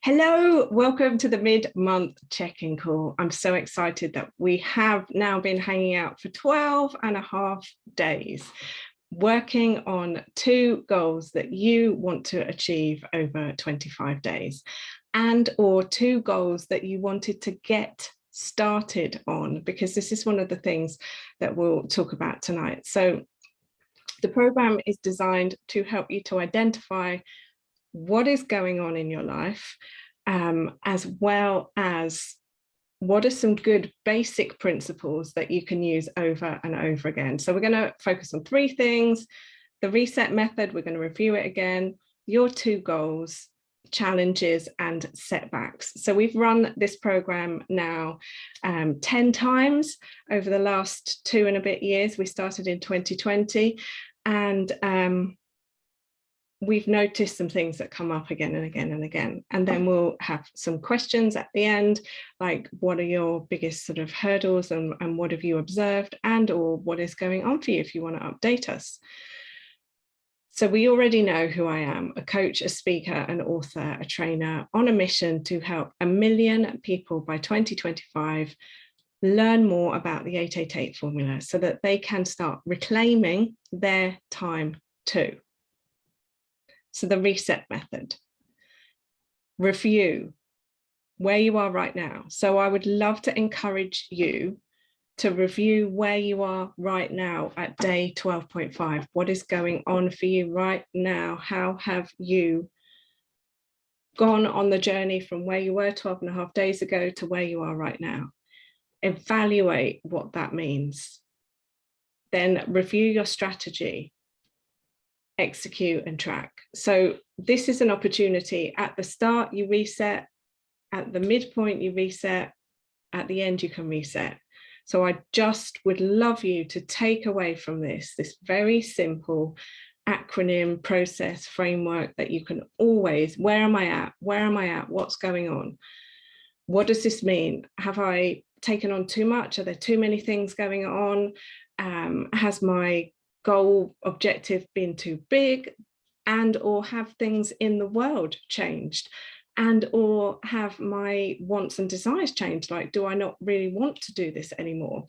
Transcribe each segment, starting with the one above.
Hello, welcome to the mid-month check-in call. I'm so excited that we have now been hanging out for 12 and a half days, working on 2 goals that you want to achieve over 25 days, or 2 goals that you wanted to get started on, because this is one of the things that we'll talk about tonight. So the program is designed to help you to identify what is going on in your life, as well as what are some good basic principles that you can use over and over again. So we're going to focus on 3 things: the reset method, we're going to review it again, your 2 goals, challenges, and setbacks. So we've run this program now 10 times over the last 2 and a bit years. We started in 2020, and we've noticed some things that come up again and again and again. And then we'll have some questions at the end, like what are your biggest sort of hurdles, and what have you observed, or what is going on for you if you want to update us. So we already know who I am: a coach, a speaker, an author, a trainer on a mission to help 1 million people by 2025 learn more about the 888 formula so that they can start reclaiming their time too. So the reset method, review where you are right now. So I would love to encourage you to review where you are right now at day 12.5. What is going on for you right now? How have you gone on the journey from where you were 12 and a half days ago to where you are right now? Evaluate what that means. Then review your strategy. Execute and track. So this is an opportunity. At the start, you reset. At the midpoint, you reset. At the end, you can reset. So I just would love you to take away from this very simple acronym, process, framework that you can always, where am I at? Where am I at? What's going on? What does this mean? Have I taken on too much? Are there too many things going on? Has my goal objective been too big, or have things in the world changed, or have my wants and desires changed? Like, do I not really want to do this anymore?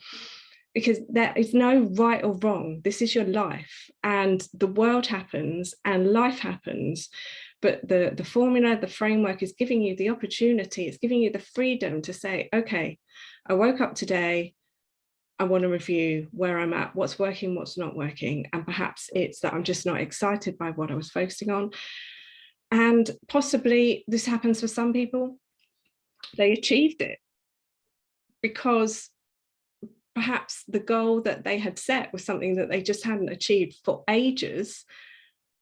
Because there is no right or wrong. This is your life, and the world happens and life happens. But the formula, the framework is giving you the opportunity, it's giving you the freedom to say, okay, I woke up today, I want to review where I'm at, what's working, what's not working. And perhaps it's that I'm just not excited by what I was focusing on. And possibly this happens for some people. They achieved it because perhaps the goal that they had set was something that they just hadn't achieved for ages,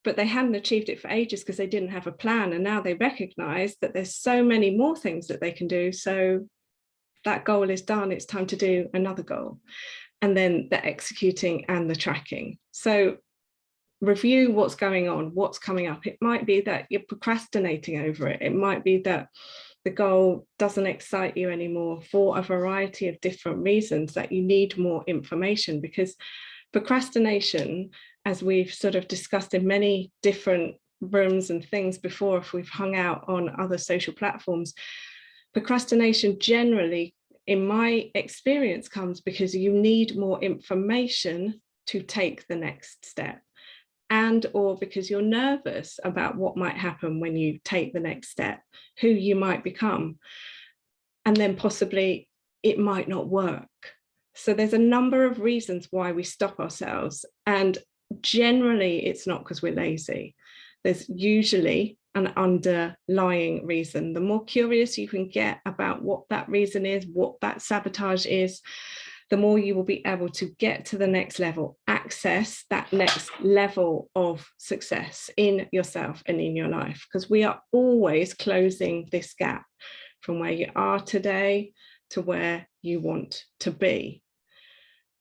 but they hadn't achieved it for ages because they didn't have a plan. And now they recognize that there's so many more things that they can do. So that goal is done, it's time to do another goal. And then the executing and the tracking. So review what's going on, what's coming up. It might be that you're procrastinating over it. It might be that the goal doesn't excite you anymore for a variety of different reasons, that you need more information. Because procrastination, as we've sort of discussed in many different rooms and things before, if we've hung out on other social platforms, procrastination generally, in my experience, comes because you need more information to take the next step, or because you're nervous about what might happen when you take the next step, who you might become, and then possibly it might not work. So there's a number of reasons why we stop ourselves, and generally it's not because we're lazy. There's usually an underlying reason. The more curious you can get about what that reason is, what that sabotage is, the more you will be able to get to the next level, access that next level of success in yourself and in your life. Because we are always closing this gap from where you are today to where you want to be.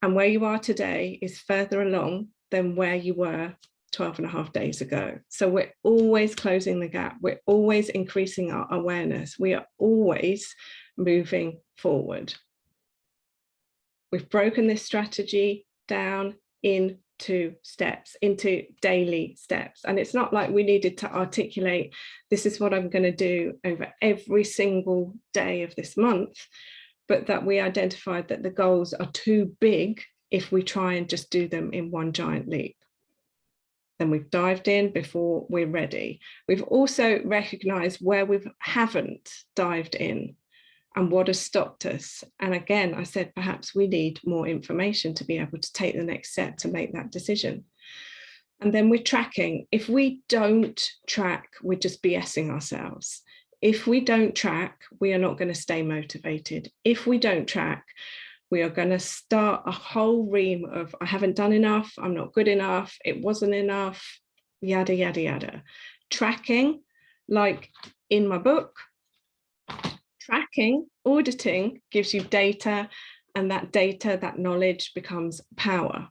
And where you are today is further along than where you were 12 and a half days ago. So we're always closing the gap. We're always increasing our awareness. We are always moving forward. We've broken this strategy down in into steps, into daily steps. And it's not like we needed to articulate, this is what I'm going to do over every single day of this month, but that we identified that the goals are too big if we try and just do them in one giant leap. Then we've dived in before we're ready. We've also recognized where we haven't dived in and what has stopped us. And again, I said, perhaps we need more information to be able to take the next step to make that decision. And then we're tracking. If we don't track, we're just BSing ourselves. If we don't track, we are not going to stay motivated. If we don't track, we are going to start a whole ream of, I haven't done enough, I'm not good enough, it wasn't enough, yada, yada, yada. Tracking, like in my book, tracking, auditing gives you data, and that data, that knowledge becomes power.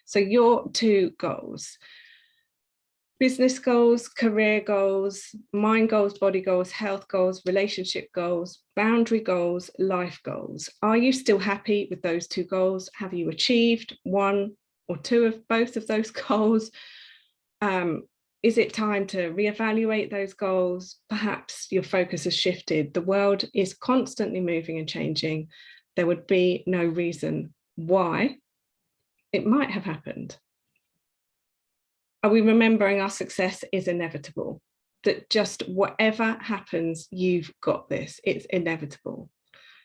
So your 2 goals, business goals, career goals, mind goals, body goals, health goals, relationship goals, boundary goals, life goals. Are you still happy with those 2 goals? Have you achieved 1 or 2 of both of those goals? Is it time to reevaluate those goals? Perhaps your focus has shifted. The world is constantly moving and changing. There would be no reason why it might have happened. Are we remembering our success is inevitable? That just whatever happens, you've got this, it's inevitable.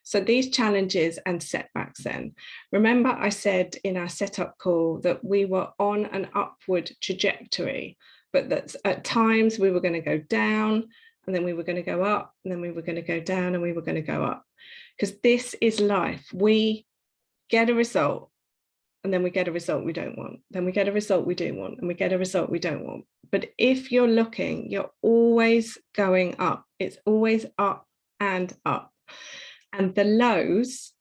So these challenges and setbacks then, remember I said in our setup call that we were on an upward trajectory, but that at times we were going to go down, and then we were going to go up, and then we were going to go down, and we were going to go up. Because this is life. We get a result, and then we get a result we don't want. Then we get a result we do want, and we get a result we don't want. But if you're looking, you're always going up. It's always up and up. And the lows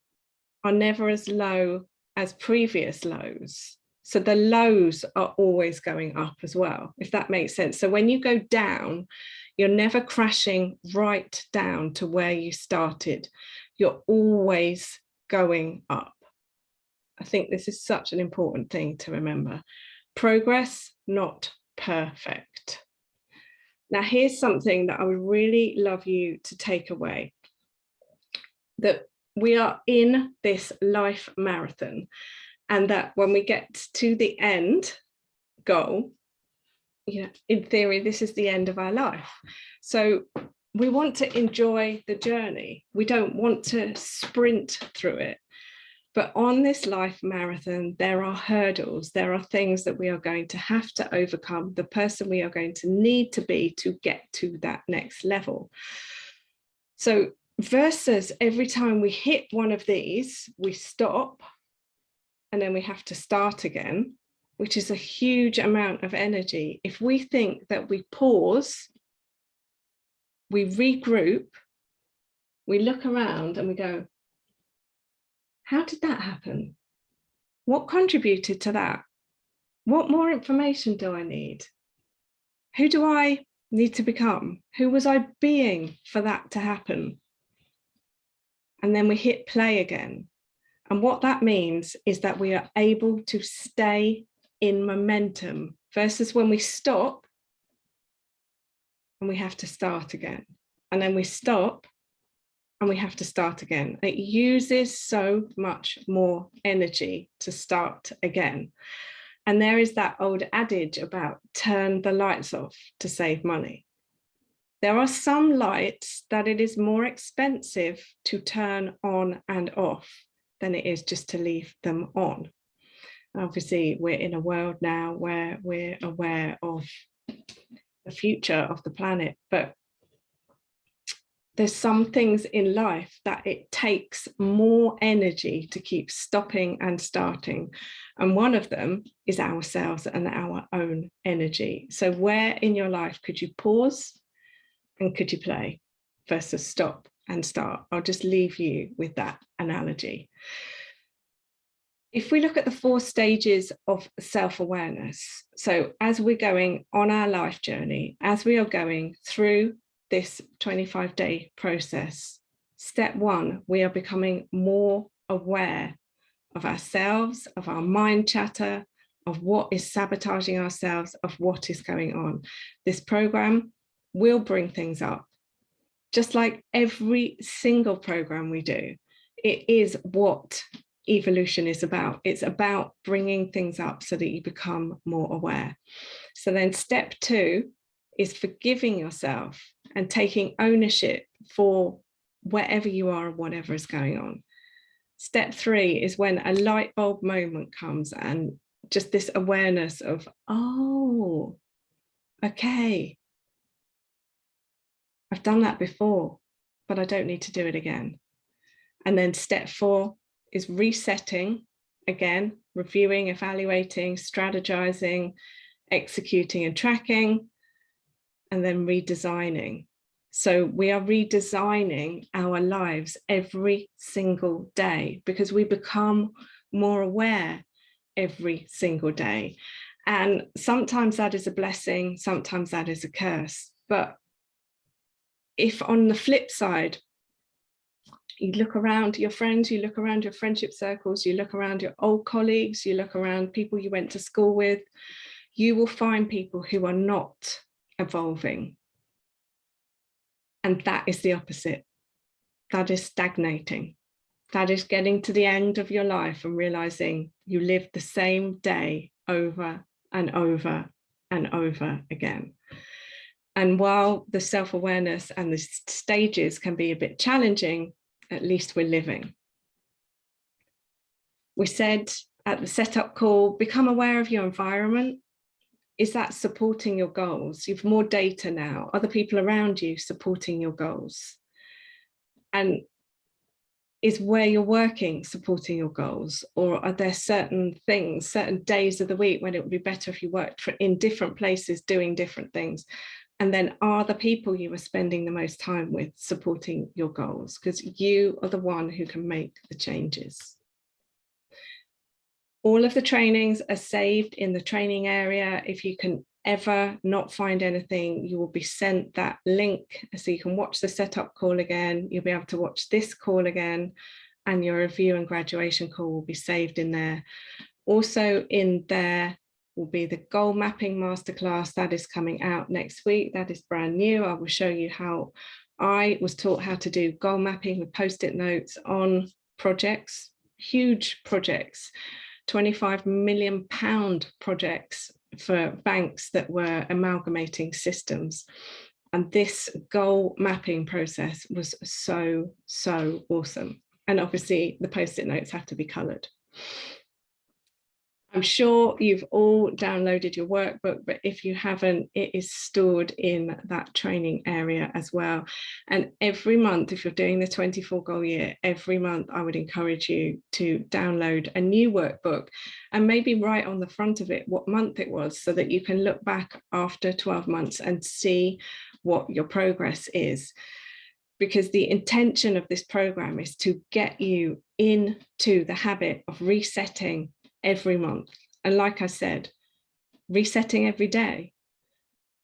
are never as low as previous lows. So the lows are always going up as well, if that makes sense. So when you go down, you're never crashing right down to where you started. You're always going up. I think this is such an important thing to remember. Progress, not perfect. Now, here's something that I would really love you to take away. That we are in this life marathon, and that when we get to the end goal, in theory, this is the end of our life. So we want to enjoy the journey. We don't want to sprint through it. But on this life marathon, there are hurdles. There are things that we are going to have to overcome, the person we are going to need to be to get to that next level. So versus every time we hit one of these, we stop, and then we have to start again, which is a huge amount of energy. If we think that we pause, we regroup, we look around and we go, how did that happen? What contributed to that? What more information do I need? Who do I need to become? Who was I being for that to happen? And then we hit play again. And what that means is that we are able to stay in momentum versus when we stop and we have to start again. And then we stop and we have to start again. It uses so much more energy to start again. And there is that old adage about turn the lights off to save money. There are some lights that it is more expensive to turn on and off than it is just to leave them on. Obviously, we're in a world now where we're aware of the future of the planet, but there's some things in life that it takes more energy to keep stopping and starting. And one of them is ourselves and our own energy. So where in your life could you pause and could you play versus stop and start? I'll just leave you with that analogy. If we look at the 4 stages of self-awareness, so as we're going on our life journey, as we are going through this 25-day process, step 1, we are becoming more aware of ourselves, of our mind chatter, of what is sabotaging ourselves, of what is going on. This program will bring things up, just like every single program we do. It is what evolution is about. It's about bringing things up so that you become more aware. So then step 2 is forgiving yourself and taking ownership for wherever you are and whatever is going on. Step 3 is when a light bulb moment comes and just this awareness of, oh, okay, I've done that before, but I don't need to do it again. And then step 4 is resetting, again, reviewing, evaluating, strategizing, executing and tracking, and then redesigning. So we are redesigning our lives every single day because we become more aware every single day. And sometimes that is a blessing, sometimes that is a curse. But if on the flip side, you look around your friends, you look around your friendship circles, you look around your old colleagues, you look around people you went to school with, you will find people who are not evolving. And that is the opposite. That is stagnating. That is getting to the end of your life and realizing you lived the same day over and over and over again. And while the self-awareness and the stages can be a bit challenging, at least we're living. We said at the setup call, become aware of your environment. Is that supporting your goals? You've more data now, other people around you supporting your goals. And is where you're working supporting your goals? Or are there certain things, certain days of the week when it would be better if you worked in different places doing different things? And then are the people you are spending the most time with supporting your goals? Because you are the one who can make the changes. All of the trainings are saved in the training area. If you can ever not find anything, you will be sent that link so you can watch the setup call again. You'll be able to watch this call again, and your review and graduation call will be saved in there. Also in there will be the goal mapping masterclass that is coming out next week. That is brand new. I will show you how I was taught how to do goal mapping with post-it notes on projects, huge projects, £25 million projects for banks that were amalgamating systems. And this goal mapping process was so, so awesome. And obviously the post-it notes have to be coloured. I'm sure you've all downloaded your workbook, but if you haven't, it is stored in that training area as well. And every month, if you're doing the 24 goal year, every month I would encourage you to download a new workbook and maybe write on the front of it what month it was so that you can look back after 12 months and see what your progress is. Because the intention of this program is to get you into the habit of resetting every month. And like I said, resetting every day,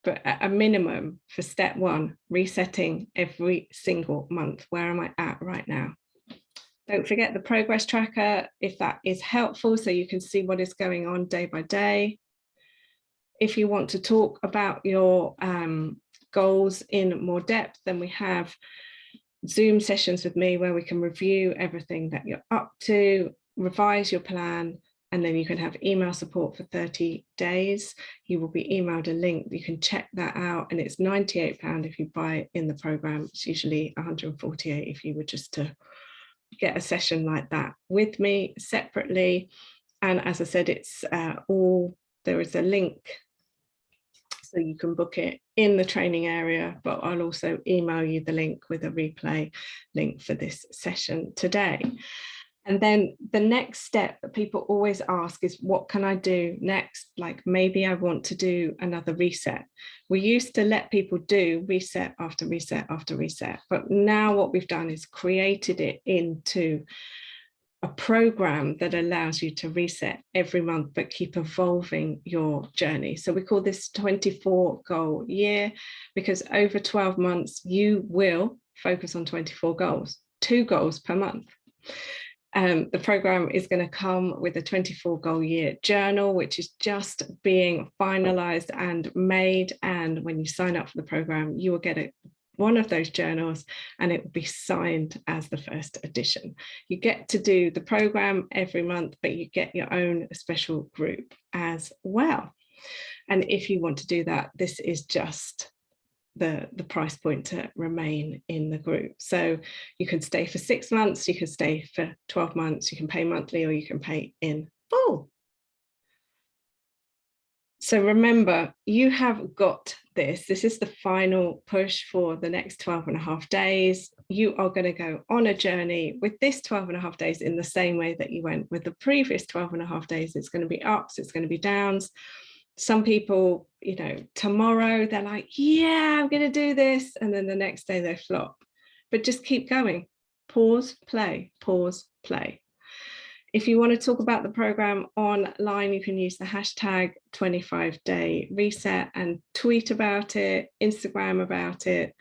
but at a minimum for step 1, resetting every single month. Where am I at right now? Don't forget the progress tracker if that is helpful, so you can see what is going on day by day. If you want to talk about your goals in more depth, then we have Zoom sessions with me where we can review everything that you're up to, revise your plan, and then you can have email support for 30 days. You will be emailed a link. You can check that out. And it's £98 if you buy it in the program. It's usually £148 if you were just to get a session like that with me separately. And as I said, it's there is a link so you can book it in the training area, but I'll also email you the link with a replay link for this session today. And then the next step that people always ask is, what can I do next? Like maybe I want to do another reset. We used to let people do reset after reset after reset, but now what we've done is created it into a program that allows you to reset every month, but keep evolving your journey. So we call this 24 goal year, because over 12 months, you will focus on 24 goals, 2 goals per month. The program is going to come with a 24 goal year journal, which is just being finalized and made. And when you sign up for the program, you will get one of those journals and it will be signed as the first edition. You get to do the program every month, but you get your own special group as well. And if you want to do that, this is just the price point to remain in the group. So you can stay for 6 months, you can stay for 12 months, you can pay monthly, or you can pay in full. So remember, you have got this. This is the final push for the next 12 and a half days. You are going to go on a journey with this 12 and a half days in the same way that you went with the previous 12 and a half days. It's going to be ups, it's going to be downs. Some people, you know, tomorrow they're like, yeah, I'm going to do this. And then the next day they flop. But just keep going. Pause, play, pause, play. If you want to talk about the program online, you can use the hashtag 25day reset and tweet about it, Instagram about it,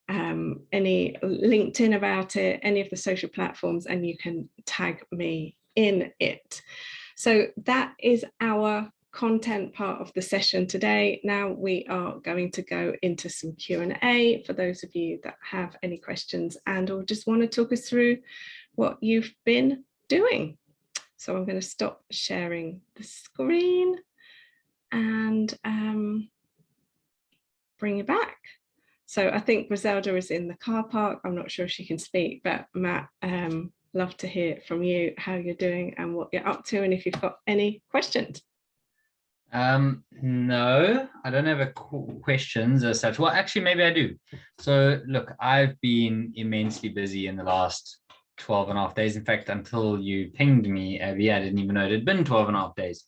any LinkedIn about it, any of the social platforms, and you can tag me in it. So that is our content part of the session today. Now we are going to go into some Q&A for those of you that have any questions and or just want to talk us through what you've been doing. So I'm going to stop sharing the screen and bring it back. So I think Griselda is in the car park. I'm not sure if she can speak, but Matt, love to hear from you how you're doing and what you're up to, and if you've got any questions. No, I don't have questions as such. Well, actually, maybe I do. So look, I've been immensely busy in the last 12 and a half days. In fact, until you pinged me, Abby, I didn't even know it had been 12 and a half days.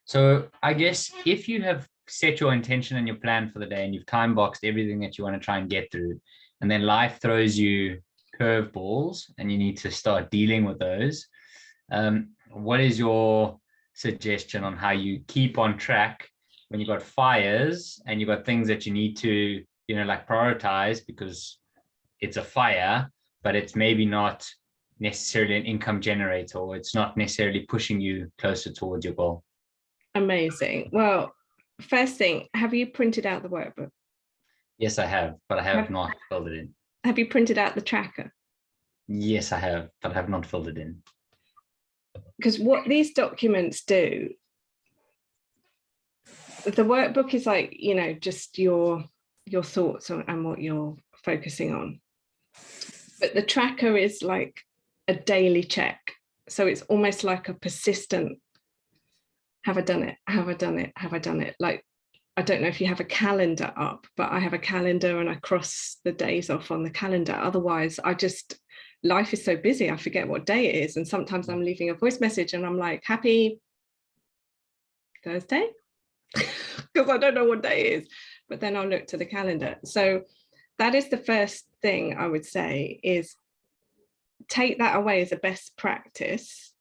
So I guess if you have set your intention and your plan for the day and you've time boxed everything that you want to try and get through, and then life throws you curveballs and you need to start dealing with those, what is your suggestion on how you keep on track when you've got fires and you've got things that you need to, you know, like prioritize because it's a fire, but it's maybe not necessarily an income generator, or it's not necessarily pushing you closer towards your goal? Amazing. Well, first thing, have you printed out the workbook? Yes, I have, but I have not filled it in. Have you printed out the tracker? Yes, I have, but I have not filled it in. Because what these documents do, the workbook is like, you know, just your thoughts and what you're focusing on. But the tracker is like a daily check. So it's almost like a persistent, have I done it? Have I done it? Have I done it? Like, I don't know if you have a calendar up, but I have a calendar and I cross the days off on the calendar. Otherwise, life is so busy, I forget what day it is. And sometimes I'm leaving a voice message and I'm like, happy Thursday? Because I don't know what day it is. But then I'll look to the calendar. So that is the first thing I would say, is take that away as a best practice,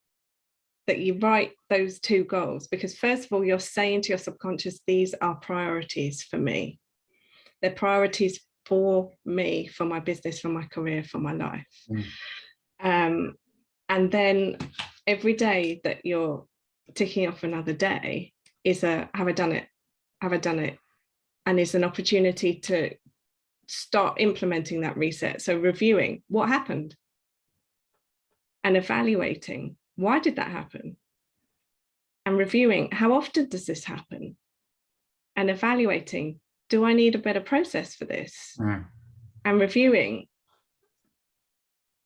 that you write those 2 goals. Because first of all, you're saying to your subconscious, these are priorities for me. They're priorities for me, for my business, for my career, for my life. And then every day that you're ticking off another day is a, have I done it? Have I done it? And it's an opportunity to start implementing that reset. So reviewing what happened and evaluating, why did that happen? And reviewing, how often does this happen? And evaluating, do I need a better process for this? And reviewing,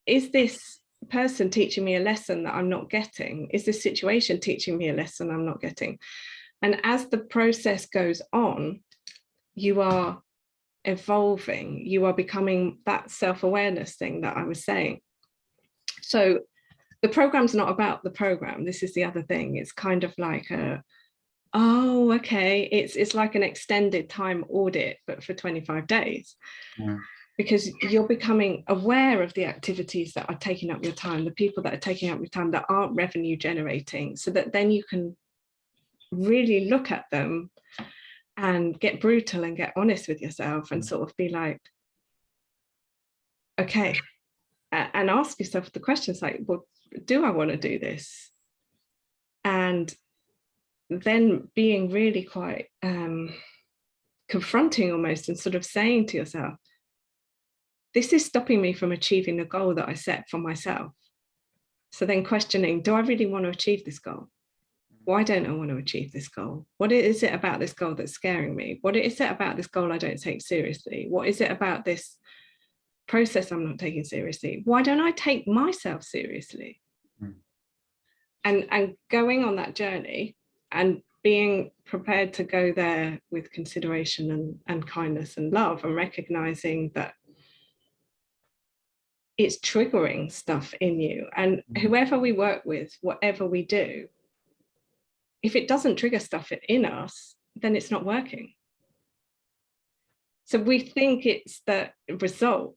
is this person teaching me a lesson that I'm not getting? Is this situation teaching me a lesson I'm not getting? And as the process goes on, you are evolving, you are becoming that self-awareness thing that I was saying. So the program's not about the program. This is the other thing. It's kind of like oh, okay. It's like an extended time audit, but for 25 days. Because you're becoming aware of the activities that are taking up your time, the people that are taking up your time that aren't revenue generating, so that then you can really look at them and get brutal and get honest with yourself and sort of be like, okay, and ask yourself the questions like, well, do I want to do this? And then being really quite confronting almost, and sort of saying to yourself, this is stopping me from achieving the goal that I set for myself. So then questioning, do I really want to achieve this goal? Why don't I want to achieve this goal? What is it about this goal that's scaring me? What is it about this goal I don't take seriously? What is it about this process I'm not taking seriously? Why don't I take myself seriously? And going on that journey and being prepared to go there with consideration and kindness and love, and recognizing that it's triggering stuff in you. And whoever we work with, whatever we do, if it doesn't trigger stuff in us, then it's not working. So we think it's the result,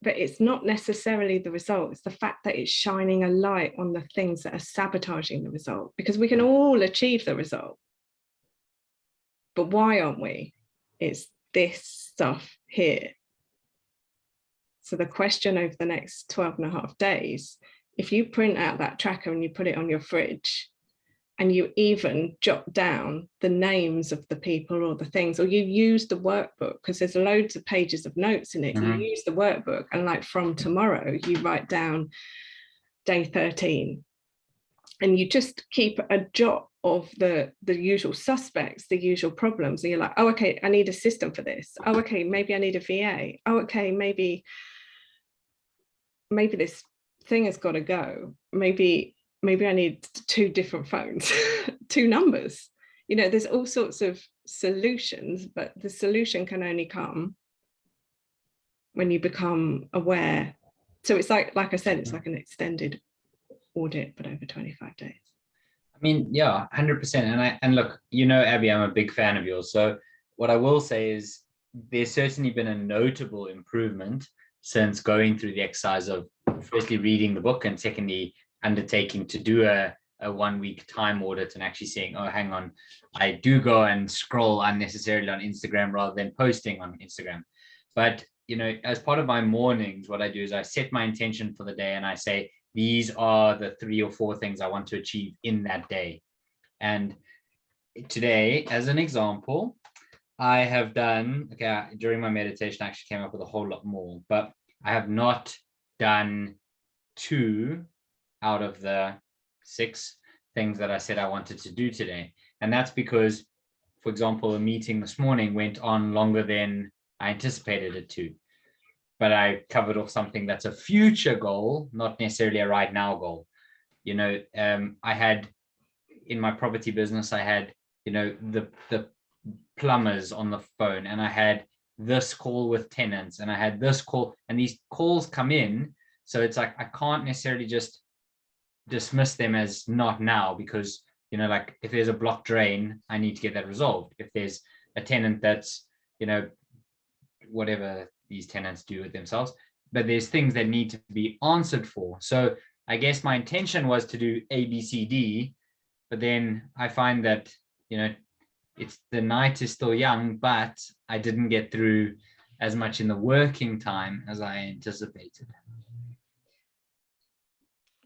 but it's not necessarily the result. It's the fact that it's shining a light on the things that are sabotaging the result, because we can all achieve the result. But why aren't we? It's this stuff here. So the question over the next 12 and a half days, if you print out that tracker and you put it on your fridge, and you even jot down the names of the people or the things, or you use the workbook, because there's loads of pages of notes in it. You use the workbook, and like from tomorrow, you write down day 13, and you just keep a jot of the usual suspects, the usual problems. And you're like, oh, okay, I need a system for this. Oh, okay, maybe I need a VA. Oh, okay, maybe this thing has got to go. Maybe I need 2 different phones, 2 numbers. You know, there's all sorts of solutions, but the solution can only come when you become aware. So it's like I said, it's like an extended audit, but over 25 days. I mean, yeah, 100%. And look, you know, Abby, I'm a big fan of yours. So what I will say is there's certainly been a notable improvement since going through the exercise of firstly reading the book, and secondly undertaking to do a 1-week time audit, and actually saying, oh, hang on, I do go and scroll unnecessarily on Instagram rather than posting on Instagram. But, you know, as part of my mornings, what I do is I set my intention for the day, and I say, these are the 3 or 4 things I want to achieve in that day. And today, as an example, I have done, okay, during my meditation, I actually came up with a whole lot more, but I have not done 2 out of the 6 things that I said I wanted to do today. And that's because, for example, a meeting this morning went on longer than I anticipated it to. But I covered off something that's a future goal, not necessarily a right now goal. You know, I had in my property business, I had, you know, the plumbers on the phone, and I had this call with tenants, and I had this call, and these calls come in. So it's like, I can't necessarily just dismiss them as not now, because, you know, like if there's a blocked drain, I need to get that resolved. If there's a tenant that's, you know, whatever these tenants do with themselves, but there's things that need to be answered for. So I guess my intention was to do A, B, C, D, but then I find that, you know, it's the night is still young, but I didn't get through as much in the working time as I anticipated.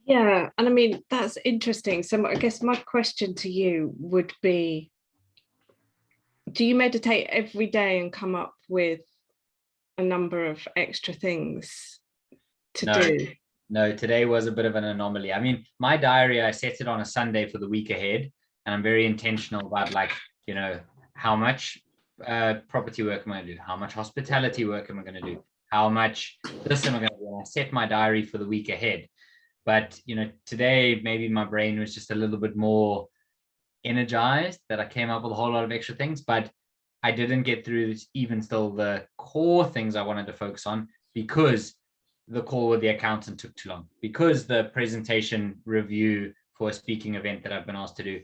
Yeah, and I mean, that's interesting. So I guess my question to you would be, do you meditate every day and come up with a number of extra things to do? No, today was a bit of an anomaly. I mean, my diary, I set it on a Sunday for the week ahead, and I'm very intentional about, like, you know, how much property work am I going to do? How much hospitality work am I going to do? How much this am I going to do? And I set my diary for the week ahead. But, you know, today, maybe my brain was just a little bit more energized, that I came up with a whole lot of extra things, but I didn't get through even still the core things I wanted to focus on, because the call with the accountant took too long, because the presentation review for a speaking event that I've been asked to do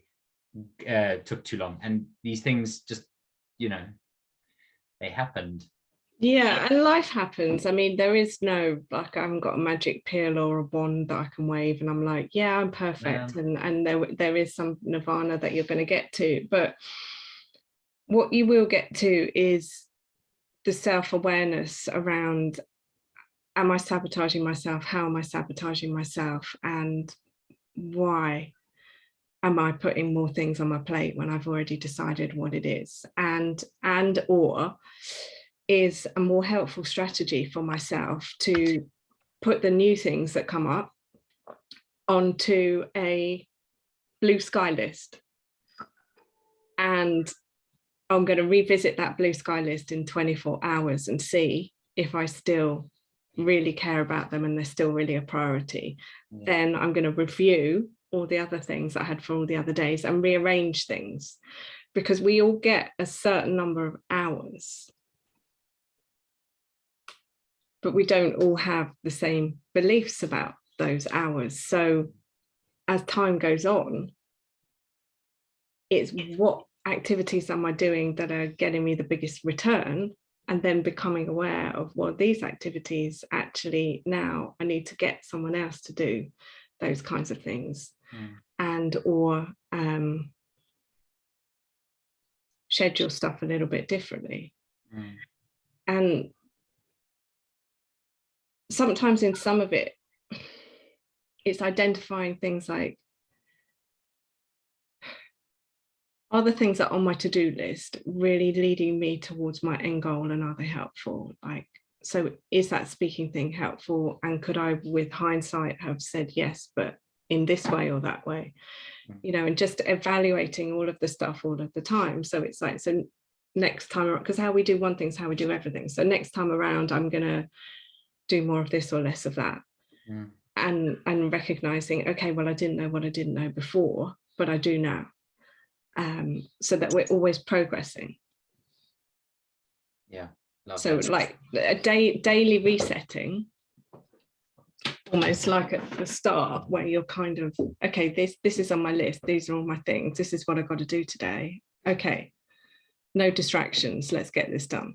took too long. And these things just, you know, they happened. Yeah, and life happens. I mean, there is no, like, I haven't got a magic pill or a wand that I can wave and I'm like, yeah, I'm perfect. Yeah. And there is some nirvana that you're going to get to. But what you will get to is the self-awareness around am I sabotaging myself? How am I sabotaging myself? And why am I putting more things on my plate when I've already decided what it is? And or is a more helpful strategy for myself to put the new things that come up onto a blue sky list. And I'm going to revisit that blue sky list in 24 hours and see if I still really care about them and they're still really a priority. Yeah. Then I'm going to review all the other things I had for all the other days and rearrange things, because we all get a certain number of hours, but we don't all have the same beliefs about those hours. So as time goes on, it's what activities am I doing that are getting me the biggest return, and then becoming aware of, well, these activities actually now I need to get someone else to do those kinds of things. And or schedule stuff a little bit differently. And sometimes in some of it, it's identifying things like, are the things that are on my to-do list really leading me towards my end goal, and are they helpful? Like, so is that speaking thing helpful? And could I, with hindsight, have said yes, but in this way or that way? You know, and just evaluating all of the stuff all of the time. So it's like, so next time around, because how we do one thing is how we do everything. So next time around, I'm going to do more of this or less of that. And recognizing, okay, well, I didn't know what I didn't know before, but I do now. So that we're always progressing. Yeah. So that. Like a daily resetting, almost like at the start, where you're kind of, okay, this is on my list, these are all my things, this is what I've got to do today. Okay, no distractions, let's get this done.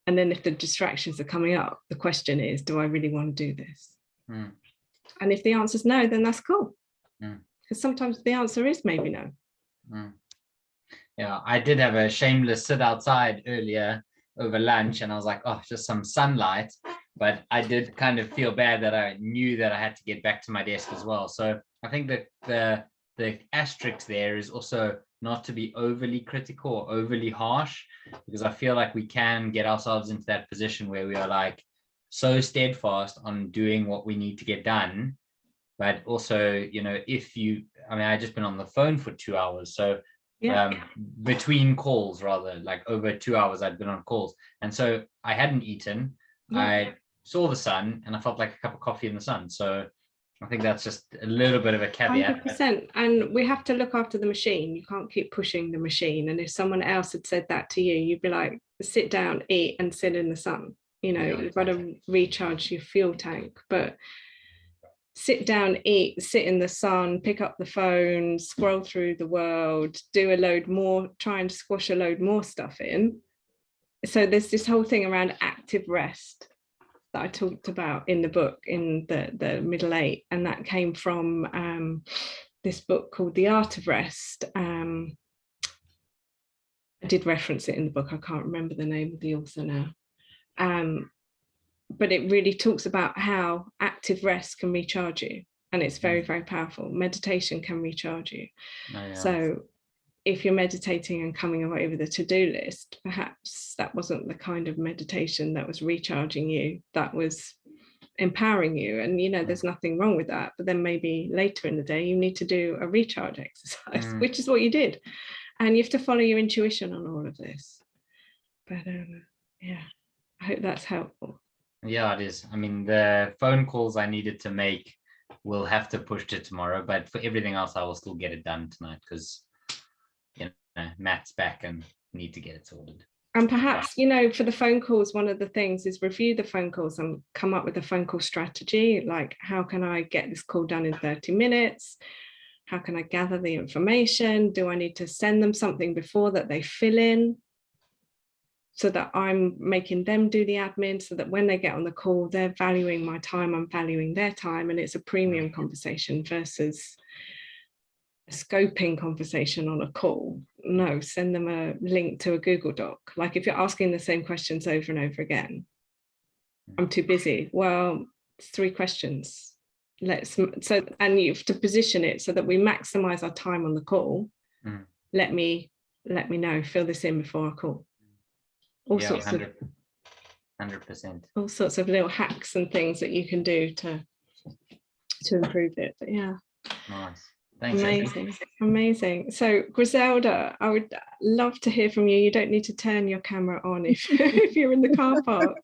And then if the distractions are coming up, the question is, do I really want to do this? And if the answer is no, then that's cool. Because sometimes the answer is maybe no. Yeah, I did have a shameless sit outside earlier over lunch, and I was like, oh, just some sunlight. But I did kind of feel bad that I knew that I had to get back to my desk as well. So I think that the asterisk there is also not to be overly critical or overly harsh, because I feel like we can get ourselves into that position where we are like so steadfast on doing what we need to get done. But also, you know, I just been on the phone for 2 hours. So between calls, rather, like over 2 hours, I'd been on calls. And so I hadn't eaten. I saw the sun and I felt like a cup of coffee in the sun. So I think that's just a little bit of a caveat. 100%. And we have to look after the machine. You can't keep pushing the machine. And if someone else had said that to you, you'd be like, sit down, eat, and sit in the sun. You know, you've got to recharge your fuel tank. But sit down, eat, sit in the sun, pick up the phone, scroll through the world, do a load more, try and squash a load more stuff in. So there's this whole thing around active rest that I talked about in the book, in the middle 8, and that came from this book called The Art of Rest. I did reference it in the book. I can't remember the name of the author now. But it really talks about how active rest can recharge you, and it's very, very powerful. Meditation can recharge you. So if you're meditating and coming away with a to-do list, perhaps that wasn't the kind of meditation that was recharging you, that was empowering you. And, you know, there's nothing wrong with that. But then maybe later in the day, you need to do a recharge exercise, which is what you did. And you have to follow your intuition on all of this. But yeah, I hope that's helpful. Yeah, it is. I mean, the phone calls I needed to make will have to push to tomorrow, but for everything else, I will still get it done tonight, because, you know, Matt's back and need to get it sorted. And perhaps, you know, for the phone calls, one of the things is review the phone calls and come up with a phone call strategy. Like, how can I get this call done in 30 minutes? How can I gather the information? Do I need to send them something before that they fill in, so that I'm making them do the admin, so that when they get on the call, they're valuing my time, I'm valuing their time, and it's a premium conversation versus a scoping conversation on a call. No, send them a link to a Google Doc. Like, if you're asking the same questions over and over again, I'm too busy. Well, it's 3 questions. And you have to position it so that we maximize our time on the call. Let me know, fill this in before I call. All Yeah, sorts 100%. All sorts of little hacks and things that you can do to improve it. But yeah. Nice. Thanks. Amazing. So Griselda, I would love to hear from you. You don't need to turn your camera on if you're in the car park.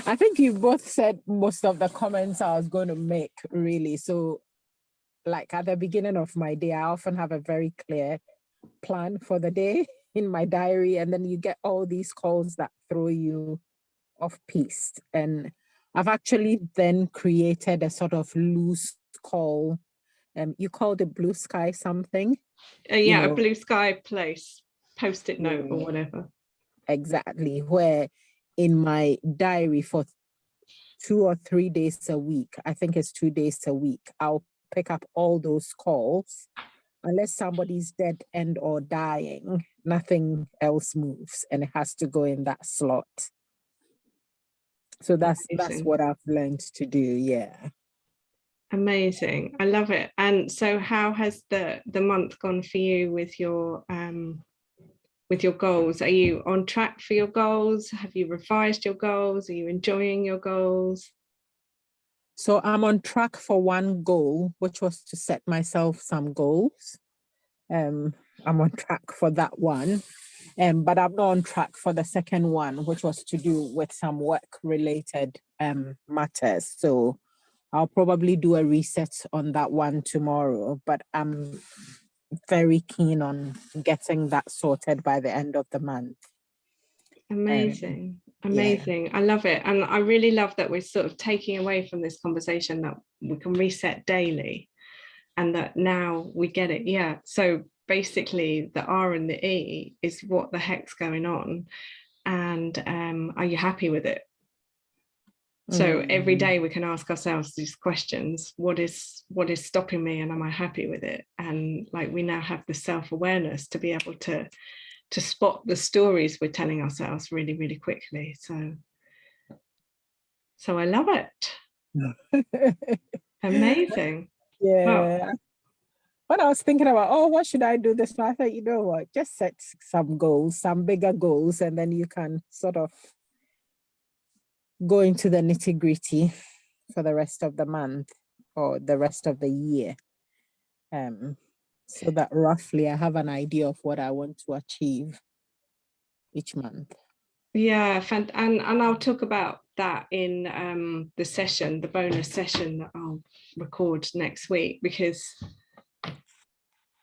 I think you both said most of the comments I was going to make, really. So like at the beginning of my day, I often have a very clear plan for the day in my diary, and then you get all these calls that throw you off piste. And I've actually then created a sort of loose call. You called it blue sky something. Yeah, a blue sky place, post-it note or whatever. Exactly, where in my diary for 2 or 3 days a week, I think it's 2 days a week, I'll pick up all those calls. Unless somebody's dead end or dying, nothing else moves, and it has to go in that slot. So that's what I've learned to do. Yeah. Amazing. I love it. And so how has the month gone for you with your goals? Are you on track for your goals? Have you revised your goals? Are you enjoying your goals? So I'm on track for one goal, which was to set myself some goals. I'm on track for that one. But I'm not on track for the second one, which was to do with some work-related matters. So I'll probably do a reset on that one tomorrow, but I'm very keen on getting that sorted by the end of the month. Amazing. Yeah. I love it. And I really love that we're sort of taking away from this conversation that we can reset daily and that now we get it. Yeah. So basically the R and the E is what the heck's going on. And are you happy with it? So every day we can ask ourselves these questions. What is stopping me, and am I happy with it? And like we now have the self-awareness to be able to spot the stories we're telling ourselves really, really quickly. So I love it. Amazing. Yeah. Well, when I was thinking about, what should I do this month? I thought, you know what, just set some goals, some bigger goals, and then you can sort of go into the nitty-gritty for the rest of the month or the rest of the year. So that roughly I have an idea of what I want to achieve each month. Yeah, and I'll talk about that in the bonus session that I'll record next week, because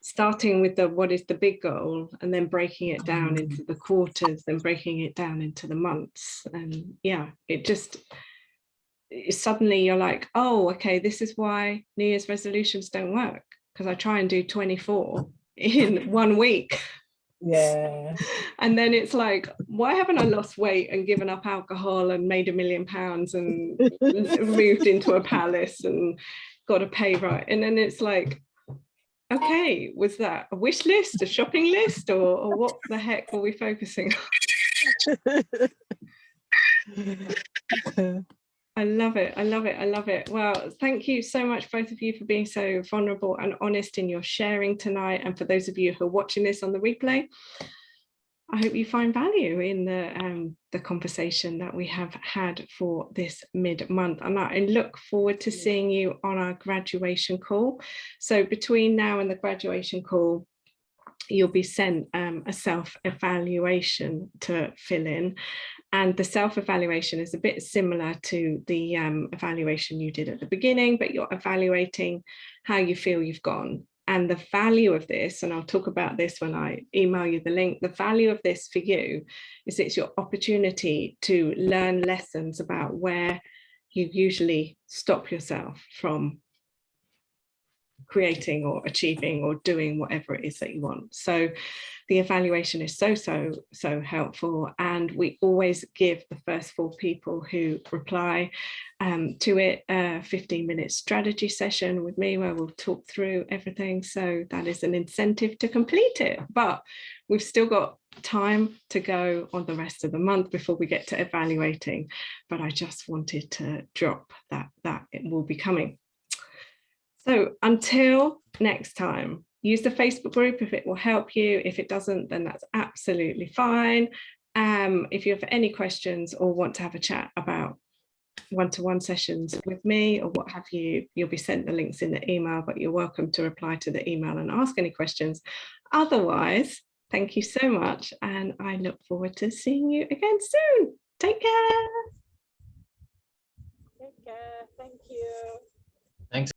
starting with what is the big goal and then breaking it down into the quarters, then breaking it down into the months. And yeah, suddenly you're like, oh, okay, this is why New Year's resolutions don't work, because I try and do 24 in 1 week. Yeah. And then it's like, why haven't I lost weight and given up alcohol and made £1 million and moved into a palace and got a pay rise? And then it's like, okay, was that a wish list, a shopping list, or what the heck were we focusing on? I love it. I love it. I love it. Well, thank you so much, both of you, for being so vulnerable and honest in your sharing tonight. And for those of you who are watching this on the replay, I hope you find value in the conversation that we have had for this mid-month. And I look forward to seeing you on our graduation call. So between now and the graduation call, you'll be sent a self-evaluation to fill in. And the self-evaluation is a bit similar to the evaluation you did at the beginning, but you're evaluating how you feel you've gone. And the value of this, and I'll talk about this when I email you the link, the value of this for you is it's your opportunity to learn lessons about where you usually stop yourself from creating or achieving or doing whatever it is that you want. So the evaluation is so helpful, and we always give the first 4 people who reply to it a 15-minute strategy session with me where we'll talk through everything. So that is an incentive to complete it, but we've still got time to go on the rest of the month before we get to evaluating. But I just wanted to drop that it will be coming. So until next time, use the Facebook group if it will help you. If it doesn't, then that's absolutely fine. If you have any questions or want to have a chat about one-to-one sessions with me or what have you, you'll be sent the links in the email, but you're welcome to reply to the email and ask any questions. Otherwise, thank you so much, and I look forward to seeing you again soon. Take care. Take care. Thank you. Thanks.